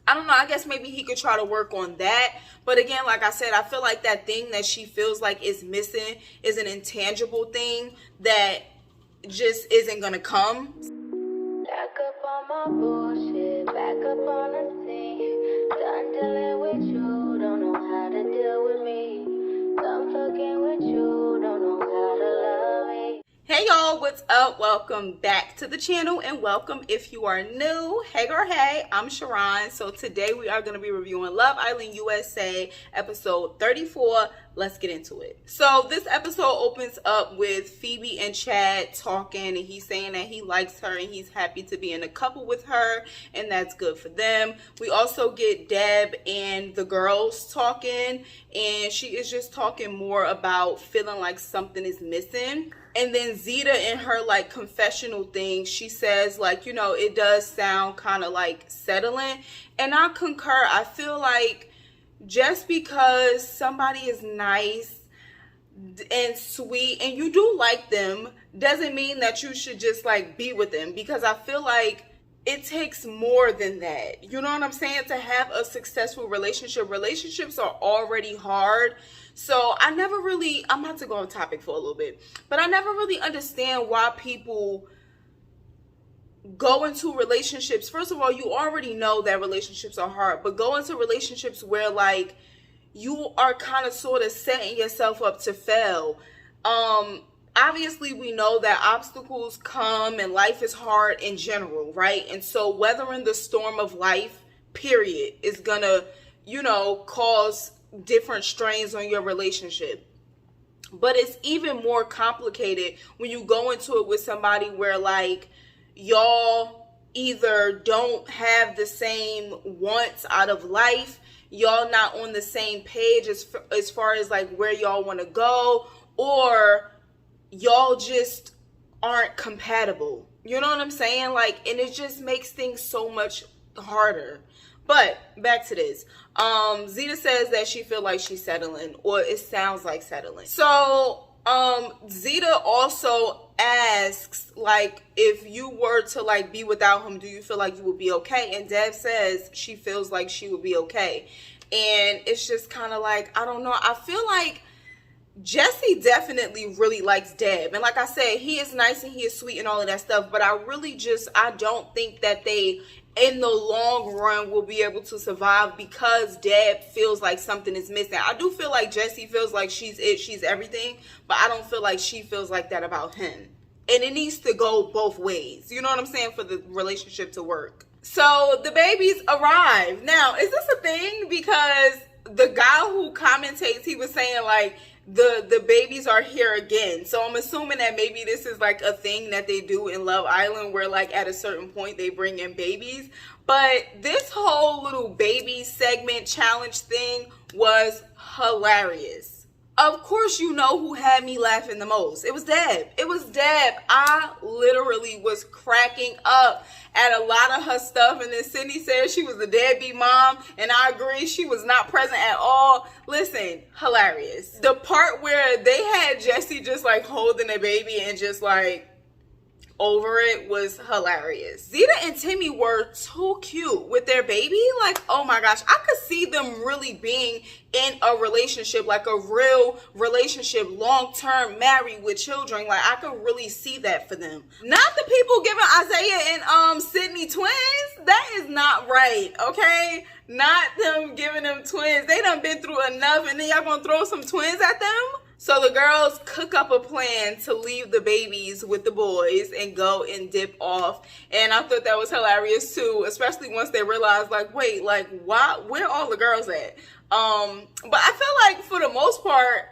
I don't know, I guess maybe he could try to work on that. But again, like I said, I feel like that thing that she feels like is missing is an intangible thing that just isn't gonna come. Back up on my bullshit, back up on the scene. Done dealing with you, don't know how to deal with me. Done fucking with you, don't know how to love me. Hey y'all, what's up? Welcome back to the channel and welcome if you are new. Hey girl, hey, I'm Sharon. So today we are going to be reviewing Love Island USA episode 34. Let's get into it. So this episode opens up with Phoebe and Chad talking, and he's saying that he likes her and he's happy to be in a couple with her, and that's good for them. We also get Deb and the girls talking, and she is just talking more about feeling like something is missing. And then Zeta in her like confessional thing, she says like, you know, it does sound kind of like settling. And I concur. I feel like just because somebody is nice and sweet and you do like them doesn't mean that you should just like be with them, because I feel like it takes more than that. You know what I'm saying? To have a successful relationship. Relationships are already hard. So I'm about to go on topic for a little bit, but I never really understand why people go into relationships. First of all, you already know that relationships are hard, but go into relationships where like you are kind of sort of setting yourself up to fail. Obviously we know that obstacles come and life is hard in general, right? And so weathering the storm of life, period, is gonna, you know, cause different strains on your relationship. But it's even more complicated when you go into it with somebody where like y'all either don't have the same wants out of life, y'all not on the same page as far as like where y'all want to go, or y'all just aren't compatible. You know what I'm saying? Like, and it just makes things so much harder. But back to this. Zeta says that she feel like she's settling, or it sounds like settling. So Zeta also asks, like, if you were to like be without him, do you feel like you would be okay? And Deb says she feels like she would be okay. And it's just kind of like, I don't know. I feel like Jesse definitely really likes Deb. And like I said, he is nice and he is sweet and all of that stuff. But I don't think that they, in the long run, will be able to survive because Deb feels like something is missing. I do feel like Jesse feels like she's it, she's everything. But I don't feel like she feels like that about him. And it needs to go both ways. You know what I'm saying? For the relationship to work. So the babies arrive. Now, is this a thing? Because the guy who commentates, he was saying like, the babies are here again. So I'm assuming that maybe this is like a thing that they do in Love Island where like at a certain point they bring in babies. But this whole little baby segment challenge thing was hilarious. Of course, you know who had me laughing the most. It was Deb. It was Deb. I literally was cracking up at a lot of her stuff. And then Sydney said she was a deadbeat mom. And I agree, she was not present at all. Listen, hilarious. The part where they had Jesse just like holding a baby and just like over it was hilarious. Zeta and Timmy were too cute with their baby. Like, oh my gosh, I could see them really being in a relationship, like a real relationship, long-term, married with children. Like, I could really see that for them. Not the people giving Isaiah and Sydney twins. That is not right, okay? Not them giving them twins. They done been through enough, and then y'all gonna throw some twins at them? So the girls cook up a plan to leave the babies with the boys and go and dip off. And I thought that was hilarious too, especially once they realized like, wait, like why, where are all the girls at? But I feel like for the most part,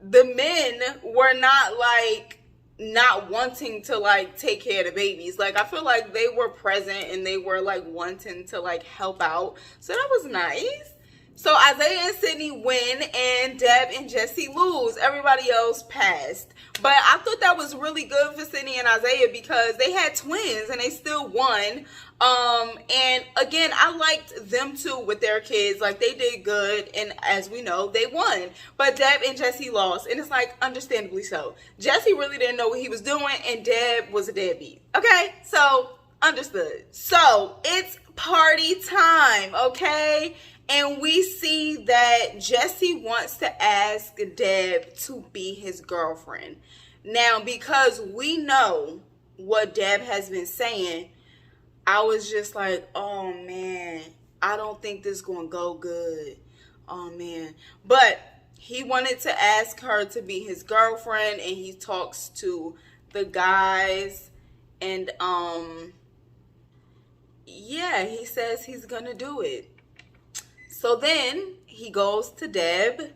the men were not like not wanting to like take care of the babies. Like I feel like they were present and they were like wanting to like help out. So that was nice. So Isaiah and Sydney win and Deb and Jesse lose. Everybody else passed. But I thought that was really good for Sydney and Isaiah because they had twins and they still won. And again, I liked them too with their kids. Like they did good, and as we know, they won. But Deb and Jesse lost, and it's like understandably so. Jesse really didn't know what he was doing, and Deb was a deadbeat. Okay, so understood. So it's party time, okay? And we see that Jesse wants to ask Deb to be his girlfriend. Now, because we know what Deb has been saying, I was just like, oh man, I don't think this is going to go good. Oh man. But he wanted to ask her to be his girlfriend, and he talks to the guys, and yeah, he says he's gonna do it. So then he goes to Deb,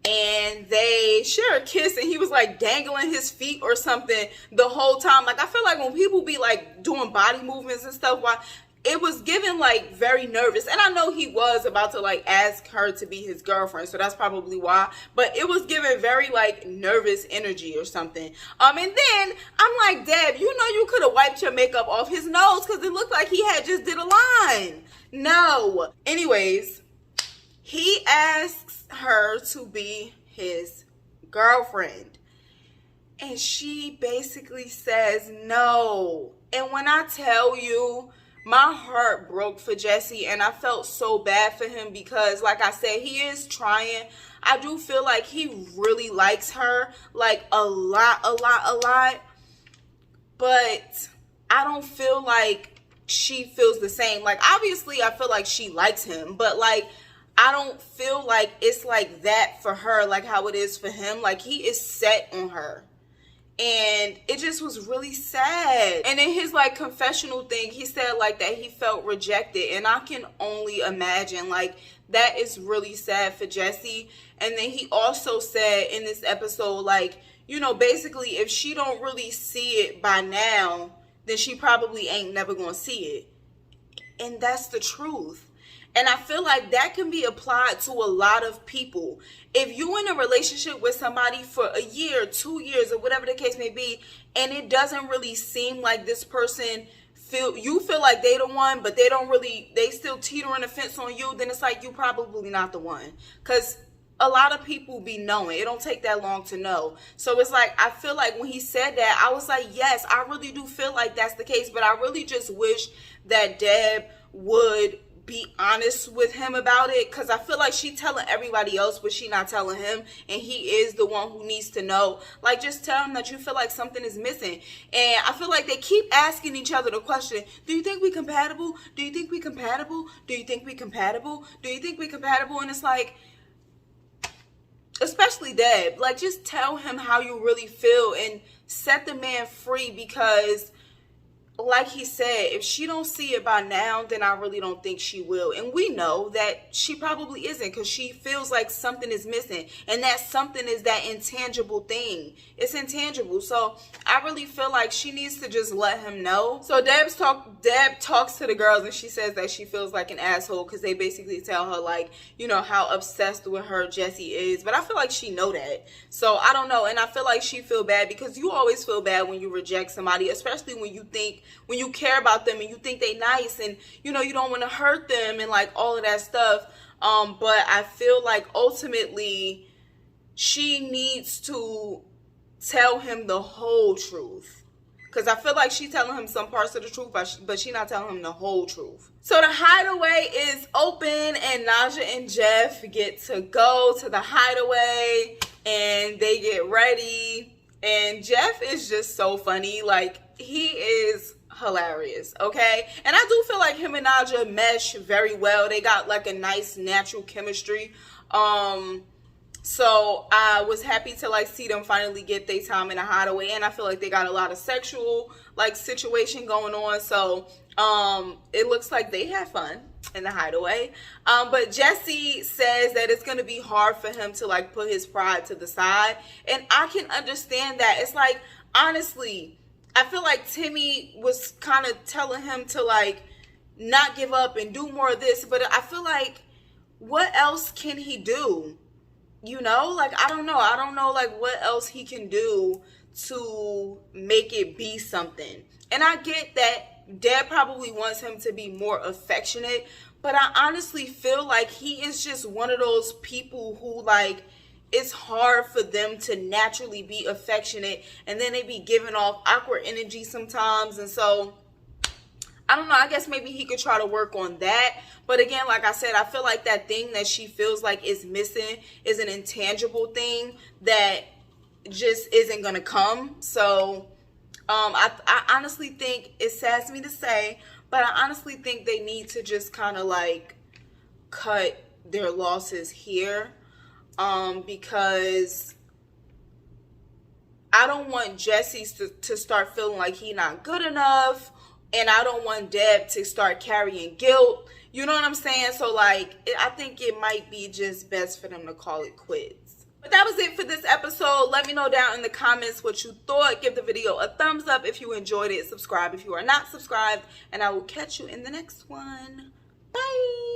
and they share a kiss, and he was like dangling his feet or something the whole time. Like, I feel like when people be like doing body movements and stuff, why it was given like very nervous. And I know he was about to like ask her to be his girlfriend, so that's probably why, but it was given very like nervous energy or something. And then I'm like, Deb, you know you could have wiped your makeup off his nose, because it looked like he had just did a line. No. Anyways, he asks her to be his girlfriend, and she basically says no. And when I tell you, my heart broke for Jesse, and I felt so bad for him, because like I said, he is trying. I do feel like he really likes her, like a lot. But I don't feel like she feels the same. Like, obviously I feel like she likes him, but like, I don't feel like it's like that for her, like how it is for him. Like, he is set on her. And it just was really sad. And in his like confessional thing, he said like that he felt rejected. And I can only imagine, like, that is really sad for Jesse. And then he also said in this episode, like, you know, basically if she don't really see it by now, then she probably ain't never gonna see it. And that's the truth. And I feel like that can be applied to a lot of people. If you're in a relationship with somebody for a year, 2 years, or whatever the case may be, and it doesn't really seem like this person you feel like they the one, but they still teetering the fence on you, then it's like you probably not the one. Because a lot of people be knowing. It don't take that long to know. So it's like, I feel like when he said that, I was like, yes, I really do feel like that's the case. But I really just wish that Deb would be honest with him about it, because I feel like she telling everybody else, but she not telling him, and he is the one who needs to know. Like, just tell him that you feel like something is missing. And I feel like they keep asking each other the question, do you think we compatible? Do you think we compatible? Do you think we compatible? Do you think we compatible? And it's like, especially Deb, like, just tell him how you really feel and set the man free, because like he said, if she don't see it by now, then I really don't think she will. And we know that she probably isn't, because she feels like something is missing. And that something is that intangible thing. It's intangible. So I really feel like she needs to just let him know. So Deb talks to the girls, and she says that she feels like an asshole, because they basically tell her, like, you know, how obsessed with her Jesse is. But I feel like she know that. So I don't know. And I feel like she feel bad, because you always feel bad when you reject somebody, especially when you care about them and you think they nice, and you know you don't want to hurt them and like all of that stuff. But I feel like ultimately she needs to tell him the whole truth, because I feel like she's telling him some parts of the truth, but she's not telling him the whole truth. So the Hideaway is open, and Naja and Jeff get to go to the Hideaway, and they get ready. And Jeff is just so funny. Like, he is hilarious, okay? And I do feel like him and Naja mesh very well. They got like a nice natural chemistry. So I was happy to like see them finally get their time in a Hideaway, and I feel like they got a lot of sexual like situation going on. So it looks like they had fun in the Hideaway. But Jesse says that it's gonna be hard for him to like put his pride to the side, and I can understand that. It's like, honestly, I feel like Timmy was kind of telling him to like not give up and do more of this, but I feel like, what else can he do? You know, like, I don't know like what else he can do to make it be something. And I get that Dad probably wants him to be more affectionate, but I honestly feel like he is just one of those people who, like, it's hard for them to naturally be affectionate, and then they be giving off awkward energy sometimes. And so I don't know, I guess maybe he could try to work on that. But again, like I said, I feel like that thing that she feels like is missing is an intangible thing that just isn't gonna come. So I honestly think, it saddens me to say, but I honestly think they need to just kind of like cut their losses here, because I don't want Jesse to start feeling like he not good enough, and I don't want Deb to start carrying guilt. You know what I'm saying? So like, I think it might be just best for them to call it quits. But that was it for this episode. Let me know down in the comments what you thought. Give the video a thumbs up if you enjoyed it. Subscribe if you are not subscribed. And I will catch you in the next one. Bye.